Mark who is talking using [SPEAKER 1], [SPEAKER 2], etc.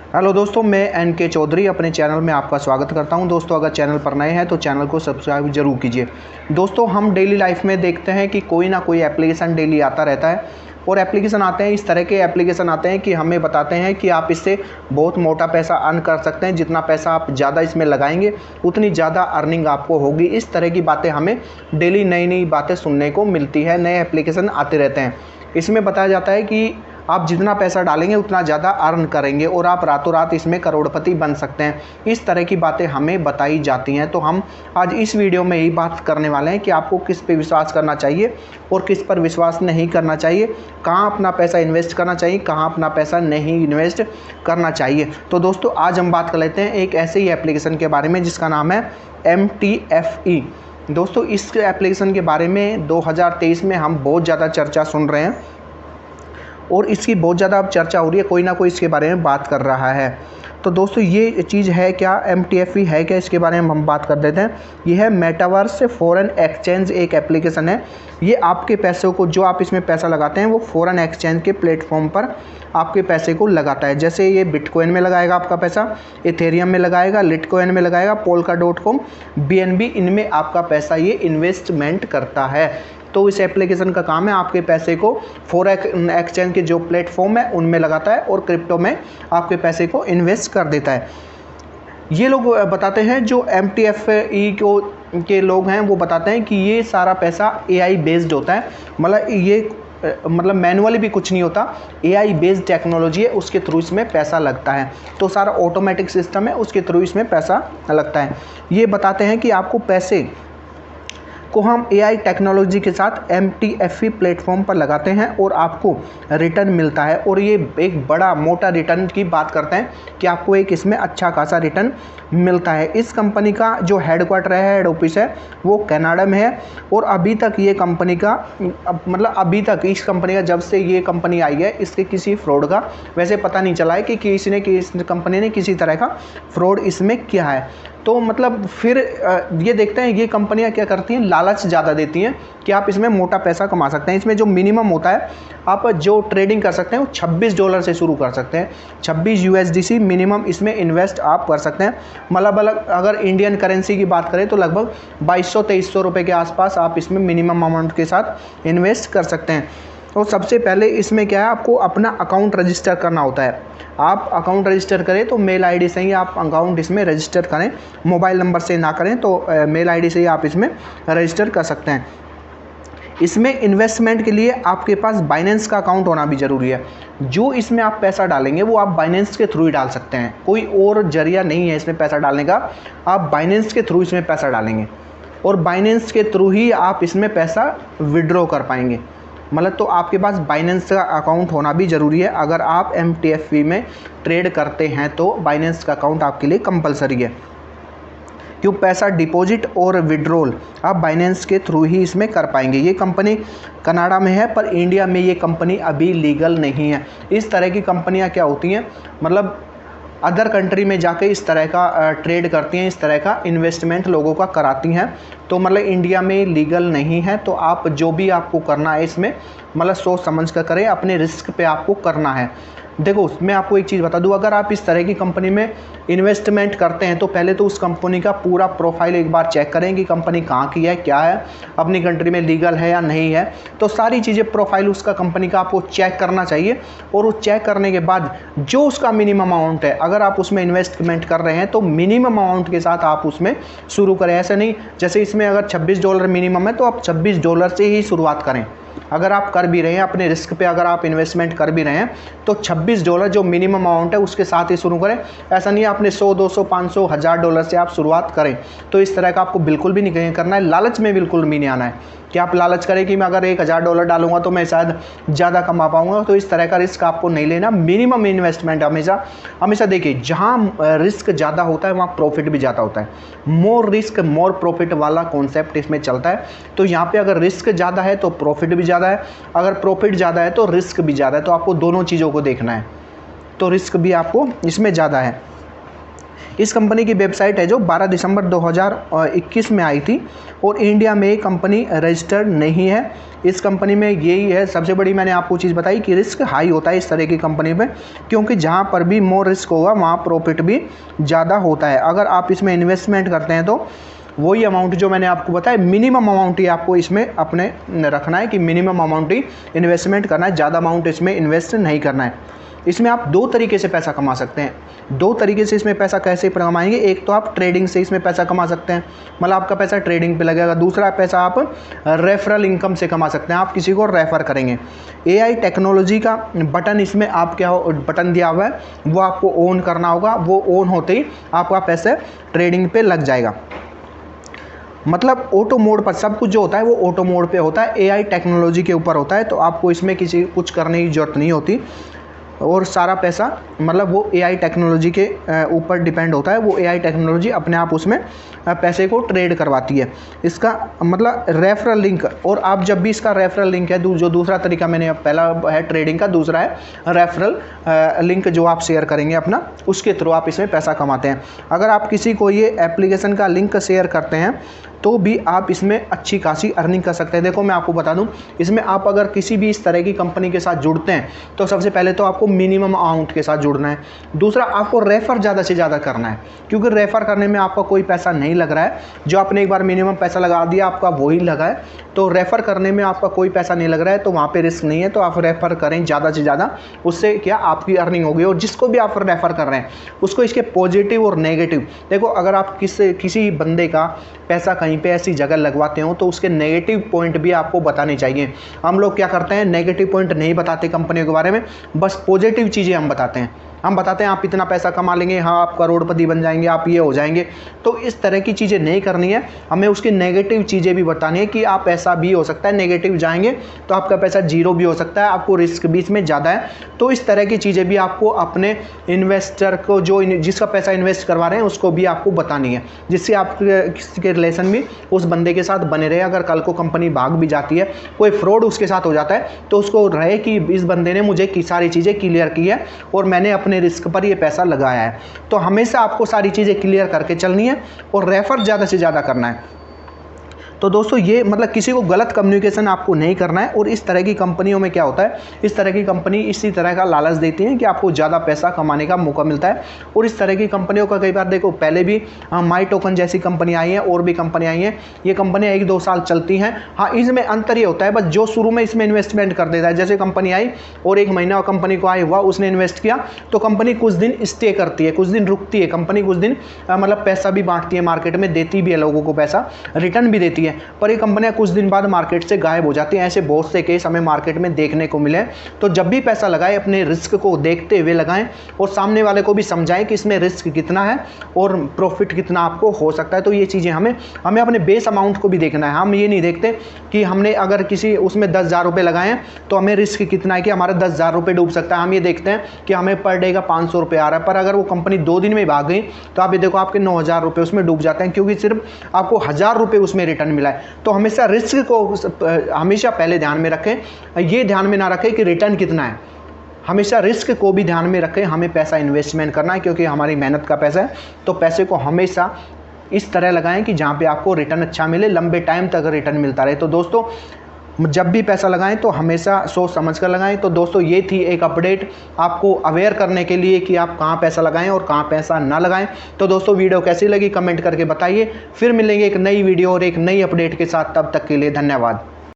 [SPEAKER 1] Hello दोस्तों, मैं NK. Chaudhary अपने चैनल में आपका स्वागत करता हूं। दोस्तों, अगर चैनल पर नए हैं तो चैनल को सब्सक्राइब जरूर कीजिए। दोस्तों, हम डेली लाइफ में देखते हैं कि कोई ना कोई एप्लीकेशन डेली आता रहता है और एप्लीकेशन आते हैं, इस तरह के एप्लीकेशन आते हैं कि हमें बताते हैं कि आप इससे बहुत मोटा पैसा अर्न कर सकते हैं। जितना पैसा आप ज़्यादा इसमें लगाएंगे उतनी ज़्यादा अर्निंग आपको होगी। इस तरह की बातें हमें डेली नई नई बातें सुनने को मिलती है। नए एप्लीकेशन आते रहते हैं। इसमें बताया जाता है कि आप जितना पैसा डालेंगे उतना ज़्यादा अर्न करेंगे और आप रातों रात इसमें करोड़पति बन सकते हैं। इस तरह की बातें हमें बताई जाती हैं। तो हम आज इस वीडियो में यही बात करने वाले हैं कि आपको किस पे विश्वास करना चाहिए और किस पर विश्वास नहीं करना चाहिए, कहाँ अपना पैसा इन्वेस्ट करना चाहिए, कहाँ अपना पैसा नहीं इन्वेस्ट करना चाहिए। तो दोस्तों, आज हम बात कर लेते हैं एक ऐसे ही एप्लीकेशन के बारे में जिसका नाम है MTFE। दोस्तों, इस एप्लीकेशन के बारे में 2023 में हम बहुत ज़्यादा चर्चा सुन रहे हैं और इसकी बहुत ज़्यादा अब चर्चा हो रही है। कोई ना कोई इसके बारे में बात कर रहा है। तो दोस्तों, ये चीज़ है क्या, MTFE है क्या, इसके बारे में हम बात कर देते हैं। ये है मेटावर्स फॉरेन एक्सचेंज, एक एप्लीकेशन है। ये आपके पैसों को, जो आप इसमें पैसा लगाते हैं, वो फॉरेन एक्सचेंज के प्लेटफॉर्म पर आपके पैसे को लगाता है। जैसे ये बिटकॉइन में लगाएगा आपका पैसा, इथेरियम में लगाएगा, लिटकॉइन में लगाएगा, Polka.com, BNB, इनमें आपका पैसा ये इन्वेस्टमेंट करता है। तो इस एप्लीकेशन का काम है आपके पैसे को फॉरेन एक्सचेंज के जो प्लेटफॉर्म है उनमें लगाता है और क्रिप्टो में आपके पैसे को इन्वेस्ट कर देता है। ये लोग बताते हैं, जो MTFE के लोग हैं वो बताते हैं कि ये सारा पैसा AI बेस्ड होता है। मतलब मैनुअली भी कुछ नहीं होता, AI बेस्ड टेक्नोलॉजी है, उसके थ्रू इसमें पैसा लगता है। तो सारा ऑटोमेटिक सिस्टम है, उसके थ्रू इसमें पैसा लगता है। ये बताते हैं कि आपको पैसे को हम AI टेक्नोलॉजी के साथ MTFE प्लेटफॉर्म पर लगाते हैं और आपको रिटर्न मिलता है। और ये एक बड़ा मोटा रिटर्न की बात करते हैं कि आपको एक इसमें अच्छा खासा रिटर्न मिलता है। इस कंपनी का जो हेडक्वार्टर है, हेड ऑफिस है, वो कनाडा में है। और अभी तक ये कंपनी का अभी तक इस कंपनी का, जब से ये कंपनी आई है, इसके किसी फ्रॉड का वैसे पता नहीं चला है कि इस कंपनी ने किसी तरह का फ्रॉड इसमें किया है। तो मतलब फिर ये देखते हैं ये कंपनियां क्या करती हैं, लालच ज़्यादा देती हैं कि आप इसमें मोटा पैसा कमा सकते हैं। इसमें जो मिनिमम होता है, आप जो ट्रेडिंग कर सकते हैं वो $26 से शुरू कर सकते हैं। 26 USDC मिनिमम इसमें इन्वेस्ट आप कर सकते हैं। मतलब अगर इंडियन करेंसी की बात करें तो लगभग 2200-2300 रुपये के आसपास आप इसमें मिनिमम अमाउंट के साथ इन्वेस्ट कर सकते हैं। और सबसे पहले इसमें क्या है, आपको अपना अकाउंट रजिस्टर करना होता है। आप अकाउंट रजिस्टर करें तो मेल आईडी से ही आप अकाउंट इसमें रजिस्टर करें, मोबाइल नंबर से ना करें तो मेल आईडी से ही आप इसमें रजिस्टर कर सकते हैं। इसमें इन्वेस्टमेंट के लिए आपके पास बाइनेंस का अकाउंट होना भी ज़रूरी है। जो इसमें आप पैसा डालेंगे वो आप बाइनेंस के थ्रू ही डाल सकते हैं, कोई और जरिया नहीं है इसमें पैसा डालने का। आप बाइनेंस के थ्रू इसमें पैसा डालेंगे और बाइनेंस के थ्रू ही आप इसमें पैसा विड्रॉ कर पाएंगे। मतलब तो आपके पास बाइनेंस का अकाउंट होना भी ज़रूरी है। अगर आप MTFE में ट्रेड करते हैं तो बाइनेंस का अकाउंट आपके लिए कंपलसरी है, क्यों पैसा डिपॉजिट और विड्रॉल आप बाइनेंस के थ्रू ही इसमें कर पाएंगे। ये कंपनी कनाडा में है पर इंडिया में ये कंपनी अभी लीगल नहीं है। इस तरह की कंपनियां क्या होती हैं, मतलब अदर कंट्री में जाके इस तरह का ट्रेड करती हैं, इस तरह का इन्वेस्टमेंट लोगों का कराती हैं। तो मतलब इंडिया में लीगल नहीं है। तो आप जो भी आपको करना है इसमें मतलब सोच समझ कर करें, अपने रिस्क पे आपको करना है। देखो, मैं आपको एक चीज़ बता दूं, अगर आप इस तरह की कंपनी में इन्वेस्टमेंट करते हैं तो पहले तो उस कंपनी का पूरा प्रोफाइल एक बार चेक करें कि कंपनी कहाँ की है, क्या है, अपनी कंट्री में लीगल है या नहीं है। तो सारी चीज़ें, प्रोफाइल उसका कंपनी का आपको चेक करना चाहिए। और वो चेक करने के बाद जो उसका मिनिमम अमाउंट है, अगर आप उसमें इन्वेस्टमेंट कर रहे हैं तो मिनिमम अमाउंट के साथ आप उसमें शुरू करें। ऐसा नहीं, जैसे इसमें अगर $26 मिनिमम है तो आप $26 से ही शुरुआत करें। अगर आप कर भी रहे हैं अपने रिस्क पे, अगर आप इन्वेस्टमेंट कर भी रहे हैं तो $26 जो मिनिमम अमाउंट है उसके साथ ही शुरू करें। ऐसा नहीं है आपने 100, 200, 500, $1000 से आप शुरुआत करें। तो इस तरह का आपको बिल्कुल भी नहीं करना है। लालच में बिल्कुल भी नहीं आना है कि आप लालच करें कि मैं अगर $1000 डालूंगा तो मैं शायद ज़्यादा कमा पाऊंगा। तो इस तरह का रिस्क आपको नहीं लेना। मिनिमम इन्वेस्टमेंट हमेशा देखिए, जहाँ रिस्क ज़्यादा होता है वहाँ प्रॉफिट भी ज़्यादा होता है। मोर रिस्क मोर प्रॉफिट वाला कॉन्सेप्ट इसमें चलता है। तो यहाँ पे अगर रिस्क ज़्यादा है तो प्रॉफिट भी ज़्यादा है, अगर प्रॉफिट ज़्यादा है तो रिस्क भी ज़्यादा है। तो आपको दोनों चीज़ों को देखना है। तो रिस्क भी आपको इसमें ज़्यादा है। इस कंपनी की वेबसाइट है जो 12 दिसंबर 2021 में आई थी और इंडिया में ये कंपनी रजिस्टर्ड नहीं है। इस कंपनी में यही है सबसे बड़ी मैंने आपको चीज़ बताई कि रिस्क हाई होता है इस तरह की कंपनी में, क्योंकि जहाँ पर भी मोर रिस्क होगा वहाँ प्रॉफिट भी ज़्यादा होता है। अगर आप इसमें इन्वेस्टमेंट करते हैं तो वही अमाउंट जो मैंने आपको बताया मिनिमम अमाउंट ही आपको इसमें अपने रखना है कि मिनिमम अमाउंट ही इन्वेस्टमेंट करना है, ज़्यादा अमाउंट इसमें इन्वेस्ट नहीं करना है। इसमें आप दो तरीके से पैसा कमा सकते हैं। दो तरीके से इसमें पैसा कैसे कमाएंगे, एक तो आप ट्रेडिंग से इसमें पैसा कमा सकते हैं, मतलब आपका पैसा ट्रेडिंग पे लगेगा। दूसरा पैसा आप रेफरल इनकम से कमा सकते हैं, आप किसी को रेफ़र करेंगे। AI टेक्नोलॉजी का बटन इसमें आप क्या बटन दिया हुआ है वो आपको ऑन करना होगा, वो ऑन होते ही आपका पैसा ट्रेडिंग पे लग जाएगा। मतलब ऑटो मोड पर सब कुछ जो होता है वो ऑटो मोड पे होता है, AI टेक्नोलॉजी के ऊपर होता है, तो आपको इसमें कुछ करने की ज़रूरत नहीं होती और सारा पैसा मतलब वो AI टेक्नोलॉजी के ऊपर डिपेंड होता है। वो AI टेक्नोलॉजी अपने आप उसमें पैसे को ट्रेड करवाती है। इसका मतलब रेफरल लिंक, और आप जब भी इसका रेफरल लिंक है जो दूसरा तरीका मैंने पहला है ट्रेडिंग का, दूसरा है रेफरल लिंक जो आप शेयर करेंगे अपना, उसके थ्रू आप इसमें पैसा कमाते हैं। अगर आप किसी को ये एप्लीकेशन का लिंक शेयर करते हैं तो भी आप इसमें अच्छी खासी अर्निंग कर सकते हैं। देखो मैं आपको बता दूं, इसमें आप अगर किसी भी इस तरह की कंपनी के साथ जुड़ते हैं तो सबसे पहले तो आपको मिनिमम अमाउंट के साथ जुड़ना है। दूसरा आपको रेफ़र ज़्यादा से ज़्यादा करना है, क्योंकि रेफ़र करने में आपका कोई पैसा नहीं लग रहा है। जो आपने एक बार मिनिमम पैसा लगा दिया आपका वही लगा है, तो रेफ़र करने में आपका कोई पैसा नहीं लग रहा है, तो वहाँ पर रिस्क नहीं है। तो आप रेफ़र करें ज़्यादा से ज़्यादा, उससे क्या आपकी अर्निंग होगी। और जिसको भी आप रेफ़र कर रहे हैं उसको इसके पॉजिटिव और नेगेटिव देखो। अगर आप किसी बंदे का पैसा कहीं पे ऐसी जगह लगवाते हो तो उसके नेगेटिव पॉइंट भी आपको बताने चाहिए। हम लोग क्या करते हैं, नेगेटिव पॉइंट नहीं बताते कंपनियों के बारे में, बस पॉजिटिव चीज़ें हम बताते हैं। हम बताते हैं आप इतना पैसा कमा लेंगे, हाँ आप करोड़पति बन जाएंगे, आप ये हो जाएंगे। तो इस तरह की चीज़ें नहीं करनी है, हमें उसकी नेगेटिव चीज़ें भी बतानी है कि आप ऐसा भी हो सकता है, नेगेटिव जाएंगे तो आपका पैसा जीरो भी हो सकता है, आपको रिस्क भी इसमें ज़्यादा है। तो इस तरह की चीज़ें भी आपको अपने इन्वेस्टर को, जो जिसका पैसा इन्वेस्ट करवा रहे हैं उसको भी आपको बतानी है, जिससे आपके रिलेशन भी उस बंदे के साथ बने रहे। अगर कल को कंपनी भाग भी जाती है, कोई फ्रॉड उसके साथ हो जाता है, तो उसको रहे कि इस बंदे ने मुझे सारी चीज़ें क्लियर की है और मैंने अपने रिस्क पर ये पैसा लगाया है। तो हमेशा आपको सारी चीज़ें क्लियर करके चलनी है और रेफर ज़्यादा से ज़्यादा करना है। तो दोस्तों ये मतलब किसी को गलत कम्युनिकेशन आपको नहीं करना है। और इस तरह की कंपनियों में क्या होता है, इस तरह की कंपनी इसी तरह का लालच देती है कि आपको ज़्यादा पैसा कमाने का मौका मिलता है। और इस तरह की कंपनियों का कई बार देखो, पहले भी माई टोकन जैसी कंपनी आई हैं और भी कंपनी आई हैं, ये कंपनियाँ 1-2 साल चलती हैं। हाँ, इसमें अंतर ये होता है बस जो शुरू में इसमें इन्वेस्टमेंट कर देता है, जैसे कंपनी आई और 1 महीना कंपनी को आया हुआ, उसने इन्वेस्ट किया तो कंपनी कुछ दिन स्टे करती है, कुछ दिन रुकती है कंपनी, कुछ दिन मतलब पैसा भी बांटती है मार्केट में, देती भी है लोगों को पैसा, रिटर्न भी देती है। पर ये कंपनियां कुछ दिन बाद मार्केट से गायब हो जाती हैं। ऐसे बहुत से केस हमें मार्केट में देखने को मिले। तो जब भी पैसा लगाएं अपने रिस्क को देखते हुए लगाएं और सामने वाले को भी समझाएं कि इसमें रिस्क कितना है और प्रॉफिट कितना आपको हो सकता है। तो ये चीज़ें हमें अपने बेस अमाउंट को भी देखना है। हम ये नहीं देखते कि हमने अगर किसी उसमें 10,000 रुपये लगाए तो हमें रिस्क कितना है कि हमारा 10,000 रुपये डूब सकता है। हम ये देखते हैं कि हमें पर डे का 500 रुपये आ रहा है, पर अगर वो कंपनी 2 दिन में भाग गई तो आप ये देखो आपके 9,000 रुपये उसमें डूब जाते हैं, क्योंकि सिर्फ आपको 1,000 रुपये उसमें रिटर्न मिला है। तो हमेशा रिस्क को हमेशा पहले ध्यान में रखें। ये ध्यान में ना रखें कि रिटर्न कितना है, हमेशा रिस्क को भी ध्यान में रखें। हमें पैसा इन्वेस्टमेंट करना है क्योंकि हमारी मेहनत का पैसा है, तो पैसे को हमेशा इस तरह लगाएं कि जहाँ पे आपको रिटर्न अच्छा मिले, लंबे टाइम तक रिटर्न मिलता रहे। तो दोस्तों जब भी पैसा लगाएं तो हमेशा सोच समझ कर लगाएं। तो दोस्तों ये थी एक अपडेट आपको अवेयर करने के लिए कि आप कहाँ पैसा लगाएं और कहाँ पैसा ना लगाएं। तो दोस्तों वीडियो कैसी लगी कमेंट करके बताइए। फिर मिलेंगे एक नई वीडियो और एक नई अपडेट के साथ, तब तक के लिए धन्यवाद।